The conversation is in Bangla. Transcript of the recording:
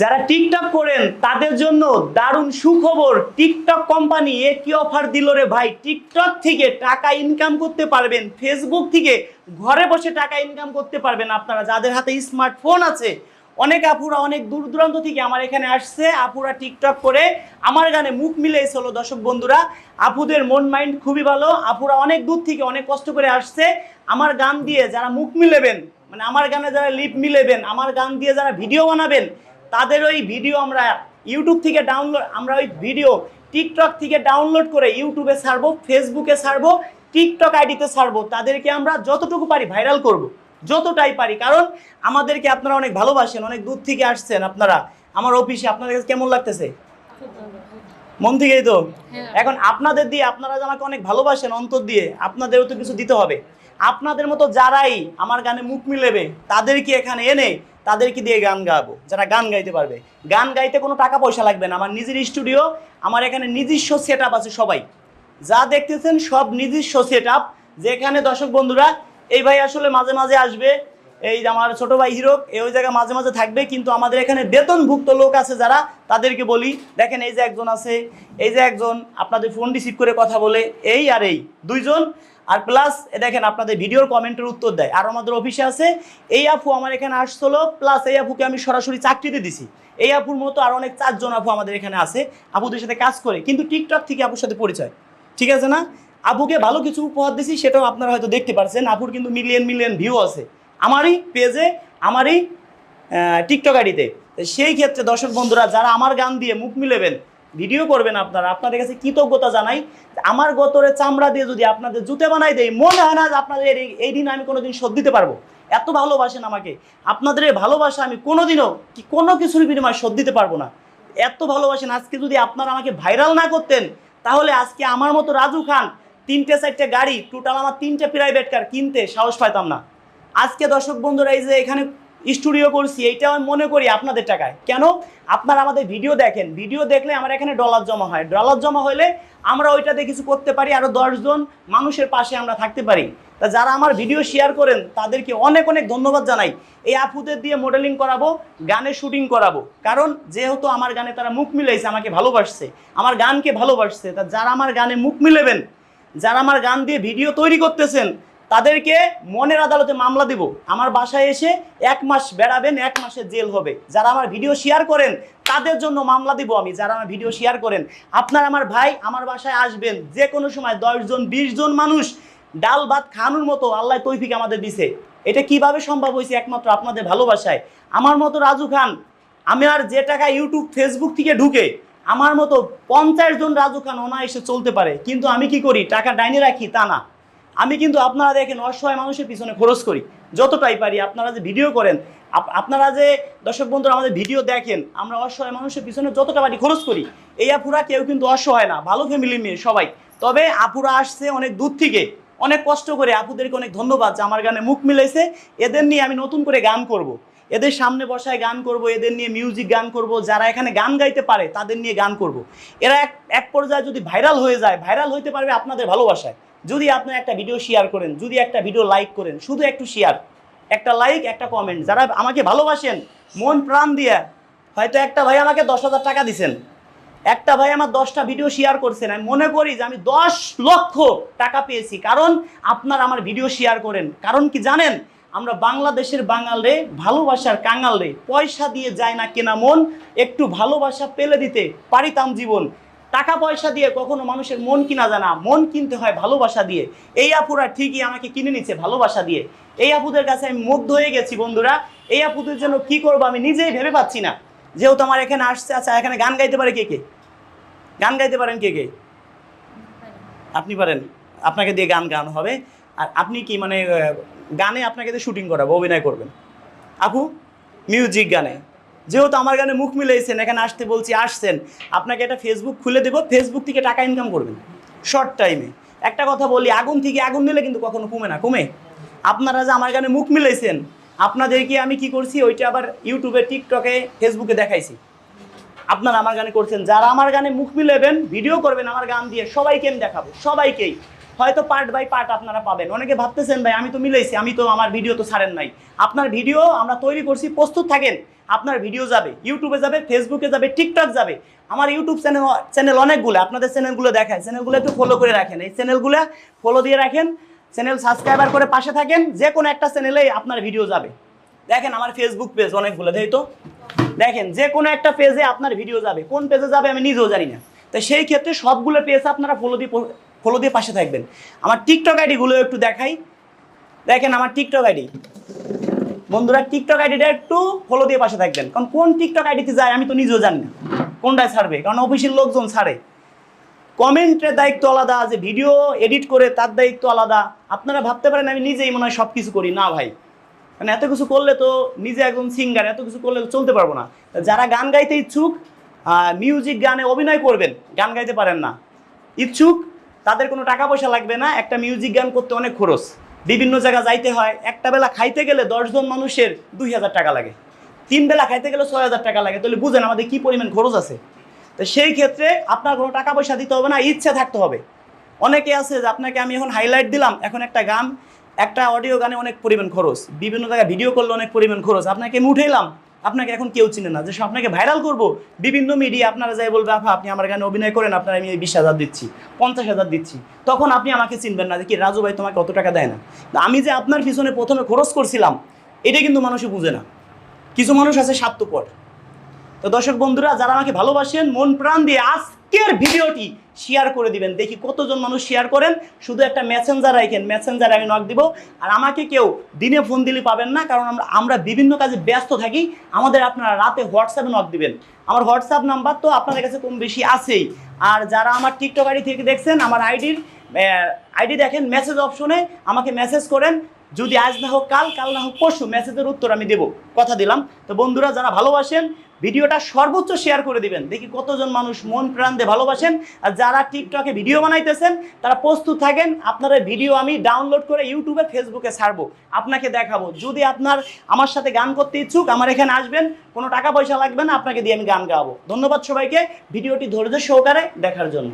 যারা টিকটক করেন তাদের জন্য দারুণ সুখবর। টিকটক কোম্পানি কি অফার দিল রে ভাই! টিকটক থেকে টাকা ইনকাম করতে পারবেন, ফেসবুক থেকে ঘরে বসে টাকা ইনকাম করতে পারবেন। আপনারা যাদের হাতে স্মার্টফোন আছে, অনেক আপুরা অনেক দূর দূরান্ত থেকে আমার এখানে আসছে, আপুরা টিকটক করে আমার গানে মুখ মিলিয়েছিল। দর্শক বন্ধুরা, আপুদের মন মাইন্ড খুবই ভালো। আপুরা অনেক দূর থেকে অনেক কষ্ট করে আসছে আমার গান দিয়ে। যারা মুখ মিলেবেন, মানে আমার গানে যারা লিপ মিলেবেন, আমার গান দিয়ে যারা ভিডিও বানাবেন, তাদের ওই ভিডিও আমরা ইউটিউব থেকে ডাউনলোড, আমরা ওই ভিডিও টিকটক থেকে ডাউনলোড করে ইউটিউবে ছাড়বো, ফেসবুকে ছাড়বো, টিকটক আইডিতে ছাড়বো। তাদেরকে আমরা যতটুকু পারি ভাইরাল করব, যতটাই পারি। কারণ আমাদেরকে আপনারা অনেক ভালোবাসেন, অনেক দূর থেকে আসছেন আপনারা আমার অফিসে। আপনাদের কাছে কেমন লাগতেছে? মন থেকেই তো? এখন আপনাদের দিয়ে, আপনারা আমাকে অনেক ভালোবাসেন অন্তর দিয়ে, আপনাদেরও তো কিছু দিতে হবে। আপনাদের মতো যারাই আমার গানে মুখ মিলেবে তাদেরকে এখানে এনে তাদেরকে দিয়ে গান গাবো, যারা গান গাইতে পারবে। গান গাইতে কোনো টাকা পয়সা লাগবে না। আমার নিজের স্টুডিও, আমার এখানে নিজস্ব সেট আপ আছে। সবাই যা দেখতেছেন সব নিজস্ব সেট আপ। যেখানে দর্শক বন্ধুরা, এই ভাই আসলে মাঝে মাঝে আসবে, এই আমার ছোট ভাই হিরো ওই জায়গায় মাঝে মাঝে থাকবে, কিন্তু আমাদের এখানে বেতনভুক্ত লোক আছে যারা, তাদেরকে বলি দেখেন এই যে একজন আছে, এই যে একজন আপনাদের ফোন রিসিভ করে কথা বলে, এই আর এই দুইজন, আর প্লাস দেখেন আপনাদের ভিডিওর কমেন্টের উত্তর দেয়। আর আমাদের অফিসে আছে এই আপু, আমার এখানে আসছিল, প্লাস এই আপুকে আমি সরাসরি চাকরিতে দিছি। এই আপুর মতো আর অনেক 4 জন আপু আমাদের এখানে আছে, আপুদের সাথে কাজ করে, কিন্তু টিকটক থেকে আপুর সাথে পরিচয়। ঠিক আছে না? আপুকে ভালো কিছু উপহার দিছি, সেটাও আপনারা হয়তো দেখতে পারছেন। আপুর কিন্তু মিলিয়ন মিলিয়ন ভিউ আছে আমারই পেজে, আমারই টিকটক আইডিতে। সেই ক্ষেত্রে দর্শক বন্ধুরা, যারা আমার গান দিয়ে মুখ মিলেবেন, ভিডিও করবেন, আপনারা, আপনাদের কাছে কৃতজ্ঞতা জানাই। আমার গতরে চামড়া দিয়ে যদি আপনাদের জুতে বানাই দেয়, মনে হয় না যে আপনাদের এই দিন আমি কোনোদিন শোধ দিতে পারবো। এত ভালোবাসেন আমাকে, আপনাদের এই ভালোবাসা আমি কোনোদিনও কোনো কিছুর বিনিময়ে শোধ দিতে পারবো না। এত ভালোবাসেন। আজকে যদি আপনারা আমাকে ভাইরাল না করতেন, তাহলে আজকে আমার মতো রাজু খান 3টে 4টে গাড়ি, টোটাল আমার 3টে প্রাইভেট কার কিনতে সাহস পাইতাম না। আজকে দর্শক বন্ধুরা, এই যে এখানে স্টুডিও করছি, এইটা আমি মনে করি আপনাদের টাকায়। কেন? আপনারা আমাদের ভিডিও দেখেন, ভিডিও দেখলে আমার এখানে ডলার জমা হয়, ডলার জমা হলে আমরা ওইটাতে কিছু করতে পারি, আরও 10 জন মানুষের পাশে আমরা থাকতে পারি। তা যারা আমার ভিডিও শেয়ার করেন তাদেরকে অনেক অনেক ধন্যবাদ জানাই। এই আপুদের দিয়ে মডেলিং করাবো, গানে শুটিং করাবো, কারণ যেহেতু আমার গানে তারা মুখ মিলাইছে, আমাকে ভালোবাসছে, আমার গানকে ভালোবাসছে। তা যারা আমার গানে মুখ মিলেবেন, যারা আমার গান দিয়ে ভিডিও তৈরি করতেছেন, তাদেরকে মনের আদালতে মামলা দিব। আমার বাসায় এসে 1 মাস বেড়াবেন, 1 মাসের জেল হবে। যারা আমার ভিডিও শেয়ার করেন তাদের জন্য মামলা দিব আমি, যারা আমার ভিডিও শেয়ার করেন। আপনার আমার ভাই আমার বাসায় আসবেন, যে কোনো সময় 10 জন 20 জন মানুষ ডাল ভাত খাওয়ানোর মতো আল্লাহ তৌফিক আমাদের দিছে। এটা কিভাবে সম্ভব হয়েছে? একমাত্র আপনাদের ভালোবাসায়। আমার মতো রাজু খান, আমি আর যে টাকা ইউটিউব ফেসবুক থেকে ঢুকে, আমার মতো 50 জন রাজু খান অনায়াসে চলতে পারে। কিন্তু আমি কি করি? টাকা ডাইনে রাখি তা না, আমি কিন্তু আপনারা দেখেন অসহায় মানুষের পিছনে খরচ করি যতটাই পারি। আপনারা যে ভিডিও করেন, আপনারা যে দর্শক বন্ধুরা আমাদের ভিডিও দেখেন, আমরা অসহায় মানুষের পিছনে যতটা পারি খরচ করি। এই আপুরা কেউ কিন্তু অসহায় না, ভালো ফ্যামিলির মেয়ে সবাই। তবে আপুরা আসছে অনেক দূর থেকে, অনেক কষ্ট করে। আপুদেরকে অনেক ধন্যবাদ যে আমার গানে মুখ মিলাইছে। এদের নিয়ে আমি নতুন করে গান করব, এদের সামনে বসায় গান করব, এদের নিয়ে মিউজিক গান করব। যারা এখানে গান গাইতে পারে তাদের নিয়ে গান করব। এরা এক পর্যায়ে যদি ভাইরাল হয়ে যায়, ভাইরাল হইতে পারবে আপনাদের ভালোবাসায়। যদি আপনি একটা ভিডিও শেয়ার করেন, যদি একটা ভিডিও লাইক করেন, শুধু একটু শেয়ার, একটা লাইক, একটা কমেন্ট, যারা আমাকে ভালোবাসেন মন প্রাণ দিয়ে, হয়তো একটা ভাই আমাকে 10,000 টাকা দিচ্ছেন, একটা ভাই আমার 10টা ভিডিও শেয়ার করছেন, আমি মনে করি যে আমি 10 লক্ষ টাকা পেয়েছি। কারণ আপনারা আমার ভিডিও শেয়ার করেন। কারণ কি জানেন? আমরা বাংলাদেশের বাঙাল রে, ভালোবাসার কাঙাল রে, পয়সা দিয়ে যায় না কেনা মন, একটু ভালোবাসা পেলে দিতে পারিতাম জীবন। টাকা পয়সা দিয়ে কখনো মানুষের মন কিনা যায় না, মন কিনতে হয় ভালোবাসা দিয়ে। এই আপুরা ঠিকই আমাকে কিনে নিচ্ছে ভালোবাসা দিয়ে। এই আপুদের কাছে আমি মুগ্ধ হয়ে গেছি বন্ধুরা। এই আপুদের জন্য কি করবো আমি নিজেই ভেবে পাচ্ছি না। যেহেতু আমার এখানে আসছে, আচ্ছা এখানে গান গাইতে পারে কে কে? গান গাইতে পারেন কে কে? আপনি পারেন, আপনাকে দিয়ে গান গান হবে। আর আপনি কি মানে গানে আপনাকে দিয়ে শুটিং করাবো, অভিনয় করবেন। আপু মিউজিক গানে, যেহেতু আমার গানে মুখ মিলাইছেন, এখানে আসতে বলছি, আসছেন, আপনাকে একটা ফেসবুক খুলে দেবো, ফেসবুক থেকে টাকা ইনকাম করবেন শর্ট টাইমে। একটা কথা বলি, আগুন থেকে আগুন নিলে কিন্তু কখনো কমে না, কমে। আপনারা যে আমার গানে মুখ মিলাইছেন, আপনাদেরকে আমি কি করছি, ওইটা আবার ইউটিউবে, টিকটকে, ফেসবুকে দেখাইছি। আপনারা আমার গানে করছেন, যারা আমার গানে মুখ মিলাবেন, ভিডিও করবেন আমার গান দিয়ে, সবাইকে আমি দেখাবো, সবাইকেই। হয়তো পার্ট বাই পার্ট আপনারা পাবেন। অনেকে ভাবতেছেন ভাই আমি তো মিলাইছি, আমি তো আমার ভিডিও তো ছাড়েন নাই। আপনার ভিডিও আমরা তৈরি করছি, প্রস্তুত থাকেন, আপনার ভিডিও যাবে ইউটিউবে যাবে, ফেসবুকে যাবে, টিকটক যাবে। আমার ইউটিউব চ্যানেল অনেকগুলো, আপনাদের চ্যানেলগুলো দেখায়, চ্যানেলগুলো একটু ফলো করে রাখেন, এই চ্যানেলগুলো ফলো দিয়ে রাখেন, চ্যানেল সাবস্ক্রাইবার করে পাশে থাকেন, যে কোনো একটা চ্যানেলে আপনার ভিডিও যাবে। দেখেন আমার ফেসবুক পেজ অনেকগুলো, দেখি তো, দেখেন যে কোনো একটা পেজে আপনার ভিডিও যাবে, কোন পেজে যাবে আমি নিজেও জানি না। তো সেই ক্ষেত্রে সবগুলো পেজ আপনারা ফলো দিয়ে পাশে থাকবেন। আমার টিকটক আইডিগুলো একটু দেখাই, দেখেন আমার টিকটক আইডি, বন্ধুরা টিকটক আইডিটা একটু ফলো দিয়ে পাশে থাকবেন, কারণ কোন টিকটক আইডিতে যায় আমি তো নিজেও জানি না কোনটায় ছাড়বে, কারণ অফিসিয়াল লোকজন ছাড়ে। কমেন্টের দায়িত্ব আলাদা, যে ভিডিও এডিট করে তার দায়িত্ব আলাদা। আপনারা ভাবতে পারেন আমি নিজেই মনে হয় সব কিছু করি, না ভাই, মানে এত কিছু করলে তো নিজে একজন সিঙ্গার, এত কিছু করলে তো চলতে পারবো না। যারা গান গাইতে ইচ্ছুক, মিউজিক গানে অভিনয় করবেন, গান গাইতে পারেন না, ইচ্ছুক, তাদের কোনো টাকা পয়সা লাগবে না। একটা মিউজিক গান করতে অনেক খরচ, বিভিন্ন জায়গা যাইতে হয়, একটা বেলা খাইতে গেলে 10 জন মানুষের 2000 টাকা লাগে, 3 বেলা খাইতে গেলে 6000 টাকা লাগে, তাহলে বুঝেন আমাদের কী পরিমাণ খরচ আছে। তো সেই ক্ষেত্রে আপনার কোনো টাকা পয়সা দিতে হবে না, ইচ্ছা থাকতে হবে। অনেকে আছে যে আপনাকে আমি এখন হাইলাইট দিলাম, এখন একটা গান, একটা অডিও গানে অনেক পরিমাণ খরচ, বিভিন্ন জায়গায় ভিডিও করলে অনেক পরিমাণ খরচ, আপনাকে আমি উঠাইলাম, আপনাকে এখন কেউ চিনে না, যে আপনাকে ভাইরাল করব বিভিন্ন মিডিয়া, আপনারা যাই বলবে আপা আপনি আমার গানে অভিনয় করেন, আপনার আমি 20,000 দিচ্ছি, 50,000 দিচ্ছি, তখন আপনি আমাকে চিনবেন না যে কি রাজু ভাই তোমাকে অত টাকা দেয় না। আমি যে আপনার পিছনে প্রথমে খরচ করছিলাম এটা কিন্তু মানুষে বুঝে না, কিছু মানুষ আছে স্বার্থপর। তো দর্শক বন্ধুরা যারা আমাকে ভালোবাসেন, মন প্রাণ দিয়ে আজকের ভিডিওটি শেয়ার করে দিবেন, দেখি কতজন মানুষ শেয়ার করেন। শুধু একটা মেসেঞ্জার রাখেন, মেসেঞ্জারে আমি নক দিব। আর আমাকে কেউ দিনে ফোন দিলে পাবেন না, কারণ আমরা বিভিন্ন কাজে ব্যস্ত থাকি। আমাদের আপনারা রাতে হোয়াটসঅ্যাপে নক দিবেন, আমার হোয়াটসঅ্যাপ নাম্বার তো আপনাদের কাছে কম বেশি আছেই। আর যারা আমার টিকটক আইডি থেকে দেখছেন, আমার আইডি দেখেন, মেসেজ অপশনে আমাকে মেসেজ করেন, যদি আজ না হোক কাল, কাল না হোক পরশু, মেসেজের উত্তর আমি দেবো, কথা দিলাম। তো বন্ধুরা যারা ভালোবাসেন ভিডিওটা সর্বোচ্চ শেয়ার করে দিবেন, দেখি কতজন মানুষ মন প্রাণ দিয়ে ভালোবাসেন। আর যারা টিকটকে ভিডিও বানাইতেছেন তারা প্রস্তুত থাকেন, আপনার ভিডিও আমি ডাউনলোড করে ইউটিউবে ফেসবুকে ছাড়বো, আপনাকে দেখাবো। যদি আপনার আমার সাথে গান করতে ইচ্ছুক, আমার এখানে আসবেন, কোনো টাকা পয়সা লাগবে না, আপনাকে দিয়ে আমি গান গাওয়াবো। ধন্যবাদ সবাইকে ভিডিওটি ধৈর্য সহকারে দেখার জন্য।